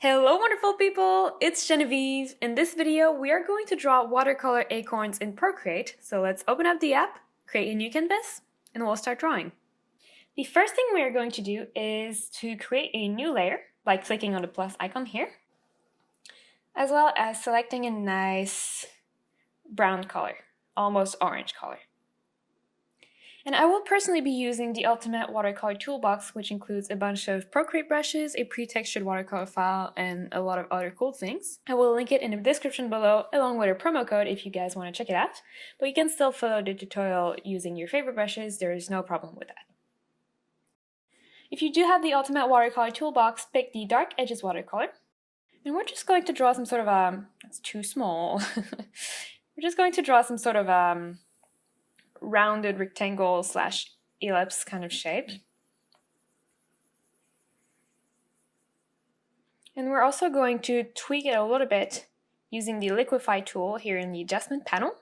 Hello wonderful people, it's Genevieve. In this video, we are going to draw watercolor acorns in Procreate. So let's open up the app, create a new canvas, and we'll start drawing. The first thing we are going to do is to create a new layer by clicking on the plus icon here, as well as selecting a nice brown color, almost orange color. And I will personally be using the Ultimate Watercolor Toolbox, which includes a bunch of Procreate brushes, a pre-textured watercolor file, and a lot of other cool things. I will link it in the description below, along with a promo code if you guys want to check it out. But you can still follow the tutorial using your favorite brushes, there is no problem with that. If you do have the Ultimate Watercolor Toolbox, pick the Dark Edges watercolor. And we're just going to draw some sort of that's too small. We're just going to draw some sort of rounded rectangle / ellipse kind of shape. And we're also going to tweak it a little bit using the liquify tool here in the adjustment panel.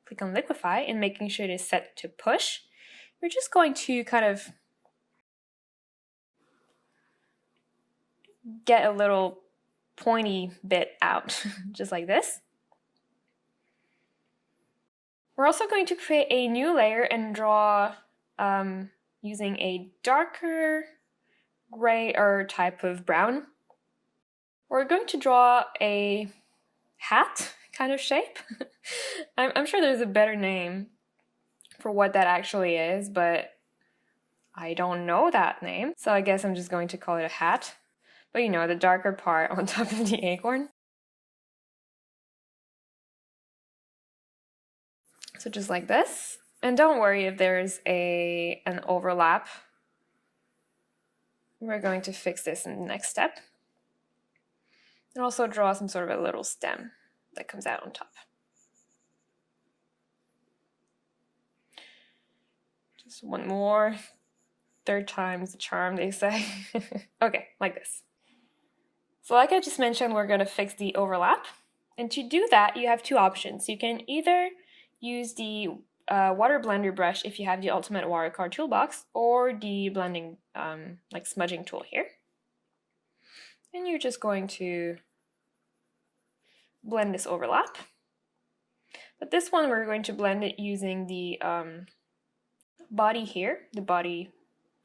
Click on liquify and making sure it is set to push. We're just going to kind of get a little pointy bit out, just like this. We're also going to create a new layer and draw using a darker gray or type of brown. We're going to draw a hat kind of shape. I'm sure there's a better name for what that actually is, but I don't know that name. So I guess I'm just going to call it a hat. But you know, the darker part on top of the acorn. So just like this. And don't worry if there's an overlap. We're going to fix this in the next step. And also draw some sort of a little stem that comes out on top. Just one more. Third time's the charm, they say. Okay, like this. So like I just mentioned, we're going to fix the overlap. And to do that, you have two options. You can either use the water blender brush if you have the Ultimate Watercolor Toolbox, or the blending, like smudging tool here. And you're just going to blend this overlap. But this one, we're going to blend it using the body here, the body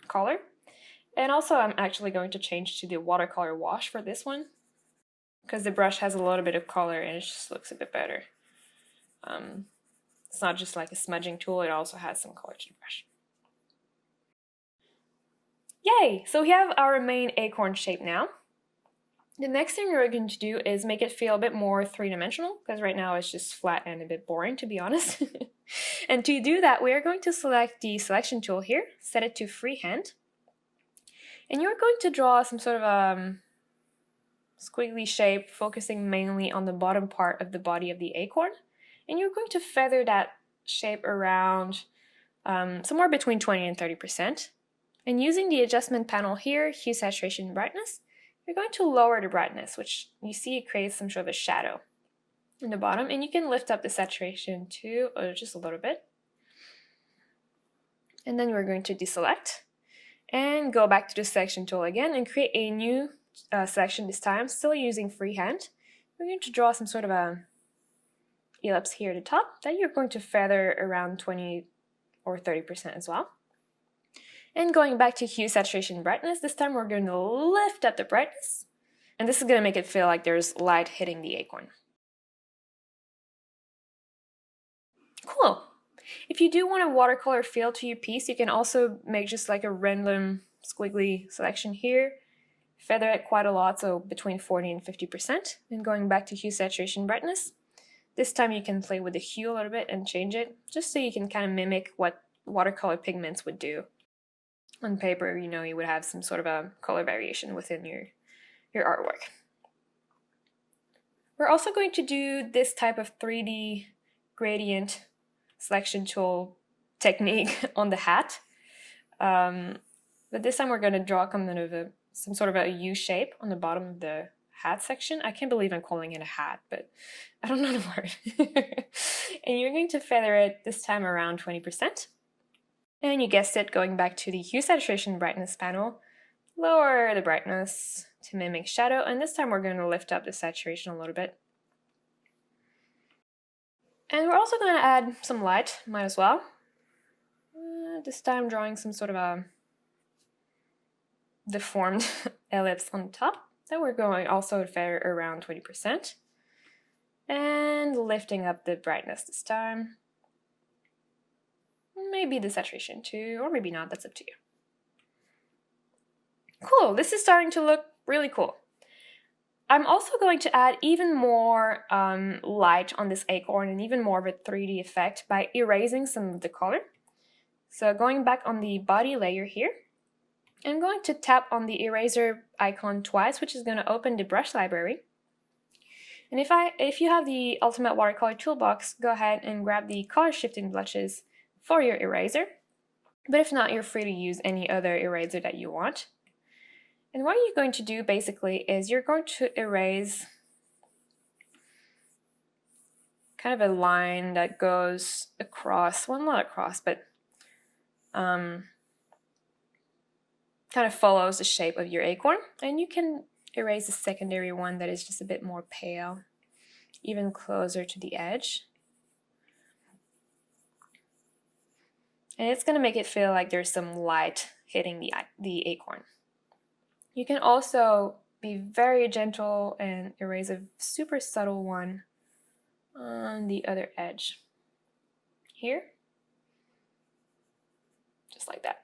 color. And also, I'm actually going to change to the watercolor wash for this one, because the brush has a little bit of color and it just looks a bit better. It's not just like a smudging tool, it also has some color to the brush. Yay! So we have our main acorn shape now. The next thing we're going to do is make it feel a bit more three-dimensional, because right now it's just flat and a bit boring, to be honest. And to do that, we are going to select the selection tool here, set it to freehand. And you're going to draw some sort of squiggly shape, focusing mainly on the bottom part of the body of the acorn. And you're going to feather that shape around somewhere between 20 and 30%. And using the adjustment panel here, hue, saturation, brightness, you're going to lower the brightness, which you see it creates some sort of a shadow in the bottom. And you can lift up the saturation too, or just a little bit. And then we're going to deselect and go back to the selection tool again and create a new selection this time, still using freehand. We're going to draw some sort of a ellipse here at the top that you're going to feather around 20 or 30% as well. And going back to hue, saturation, brightness, this time we're going to lift up the brightness. And this is going to make it feel like there's light hitting the acorn. Cool. If you do want a watercolor feel to your piece, you can also make just like a random squiggly selection here. Feather it quite a lot, so between 40 and 50%. And going back to hue, saturation, brightness. This time you can play with the hue a little bit and change it, just so you can kind of mimic what watercolor pigments would do. On paper, you know, you would have some sort of a color variation within your artwork. We're also going to do this type of 3D gradient selection tool technique on the hat. But this time we're going to draw kind of some sort of a U shape on the bottom of the hat section. I can't believe I'm calling it a hat, but I don't know the word. And you're going to feather it this time around 20%. And you guessed it, going back to the hue, saturation, brightness panel, lower the brightness to mimic shadow, and this time we're going to lift up the saturation a little bit. And we're also going to add some light, might as well. This time drawing some sort of a deformed ellipse on top that we're going also to feather around 20%. And lifting up the brightness this time. Maybe the saturation too, or maybe not, that's up to you. Cool, this is starting to look really cool. I'm also going to add even more light on this acorn and even more of a 3D effect by erasing some of the color. So going back on the body layer here, I'm going to tap on the eraser icon twice, which is going to open the brush library. And if you have the Ultimate Watercolor Toolbox, go ahead and grab the color shifting brushes for your eraser. But if not, you're free to use any other eraser that you want. And what you're going to do basically is you're going to erase kind of a line that goes across, well, not across, but kind of follows the shape of your acorn. And you can erase the secondary one that is just a bit more pale, even closer to the edge. And it's going to make it feel like there's some light hitting the acorn. You can also be very gentle and erase a super subtle one on the other edge. Here. Just like that.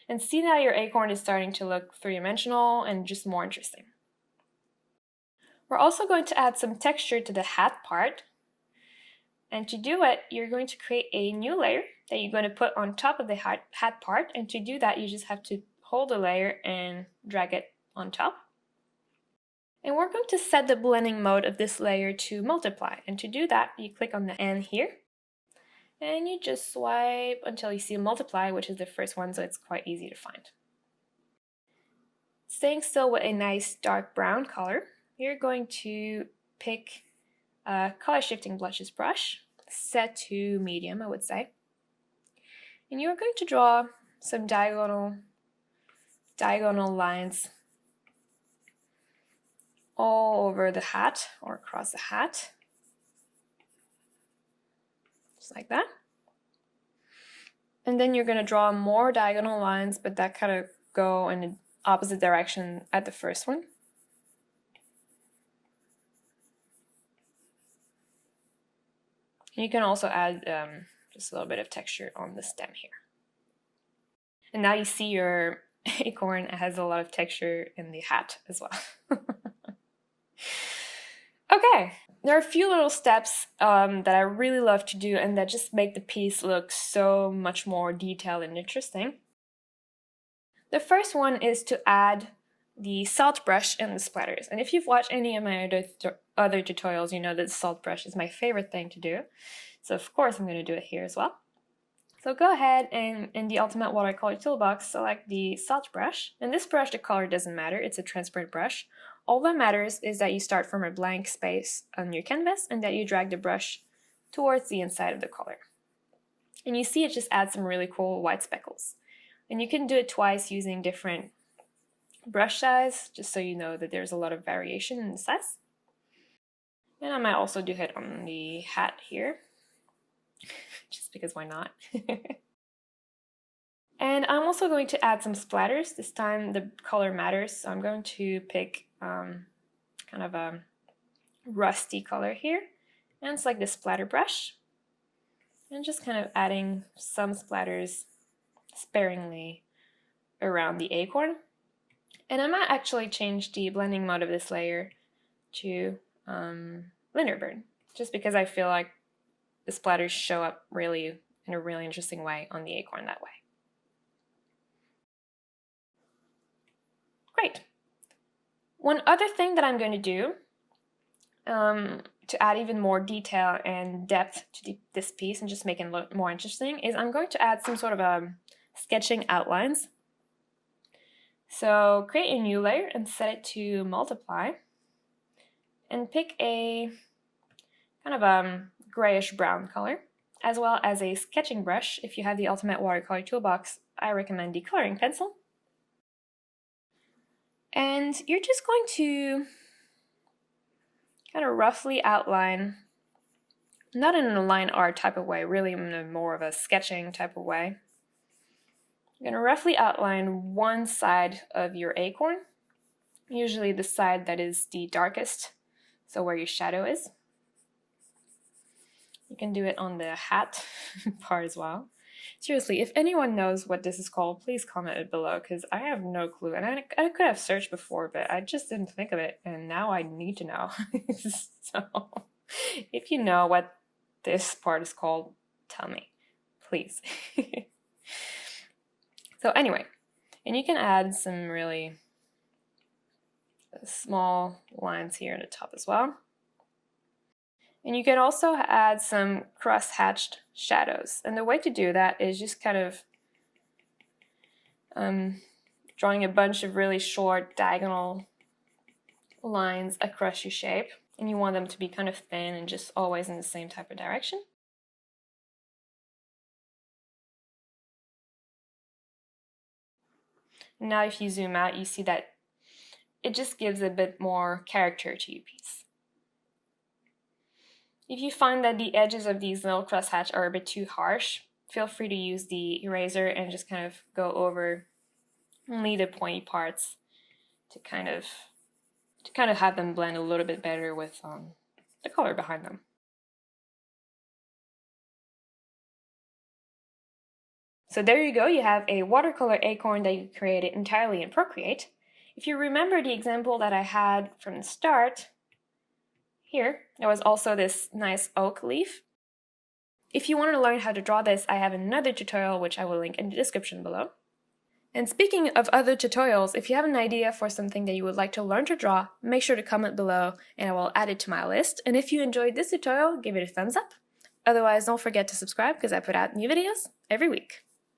And see now your acorn is starting to look three-dimensional and just more interesting. We're also going to add some texture to the hat part. And to do it, you're going to create a new layer that you're going to put on top of the hat part. And to do that, you just have to hold the layer and drag it on top. And we're going to set the blending mode of this layer to multiply. And to do that, you click on the N here. And you just swipe until you see multiply, which is the first one, so it's quite easy to find. Staying still with a nice dark brown color, you're going to pick a color shifting brushes brush, set to medium, I would say. And you're going to draw some diagonal lines all over the hat or across the hat. Just like that. And then you're going to draw more diagonal lines, but that kind of go in the opposite direction at the first one. And you can also add just a little bit of texture on the stem here. And now you see your acorn has a lot of texture in the hat as well. Okay, there are a few little steps that I really love to do and that just make the piece look so much more detailed and interesting. The first one is to add the salt brush and the splatters. And if you've watched any of my other tutorials, you know that the salt brush is my favorite thing to do. So of course I'm going to do it here as well. So go ahead and in the Ultimate Watercolor Toolbox, select the salt brush. And this brush, the color doesn't matter, it's a transparent brush. All that matters is that you start from a blank space on your canvas and that you drag the brush towards the inside of the color. And you see it just adds some really cool white speckles. And you can do it twice using different brush size, just so you know that there's a lot of variation in the size. And I might also do it on the hat here, just because why not? And I'm also going to add some splatters. This time the color matters, so I'm going to pick kind of a rusty color here. And it's like the splatter brush. And just kind of adding some splatters sparingly around the acorn. And I might actually change the blending mode of this layer to linear burn, just because I feel like the splatters show up really in a really interesting way on the acorn that way. Great. One other thing that I'm going to do to add even more detail and depth to this piece and just make it look more interesting is I'm going to add some sort of sketching outlines. So create a new layer and set it to multiply and pick a kind of grayish brown color, as well as a sketching brush. If you have the Ultimate Watercolor Toolbox, I recommend the coloring pencil. And you're just going to kind of roughly outline, not in a line art type of way, really in a more of a sketching type of way. You're going to roughly outline one side of your acorn, usually the side that is the darkest, so where your shadow is. You can do it on the hat part as well. Seriously, if anyone knows what this is called, please comment it below, because I have no clue. And I could have searched before, but I just didn't think of it, and now I need to know. So, if you know what this part is called, tell me, please. So anyway, and you can add some really small lines here at the top as well. And you can also add some cross-hatched shadows. And the way to do that is just kind of drawing a bunch of really short diagonal lines across your shape. And you want them to be kind of thin and just always in the same type of direction. Now if you zoom out, you see that it just gives a bit more character to your piece. If you find that the edges of these little crosshatch are a bit too harsh, feel free to use the eraser and just kind of go over only the pointy parts to kind of have them blend a little bit better with the color behind them. So there you go, you have a watercolor acorn that you created entirely in Procreate. If you remember the example that I had from the start, here, there was also this nice oak leaf. If you want to learn how to draw this, I have another tutorial which I will link in the description below. And speaking of other tutorials, if you have an idea for something that you would like to learn to draw, make sure to comment below and I will add it to my list. And if you enjoyed this tutorial, give it a thumbs up. Otherwise, don't forget to subscribe because I put out new videos every week.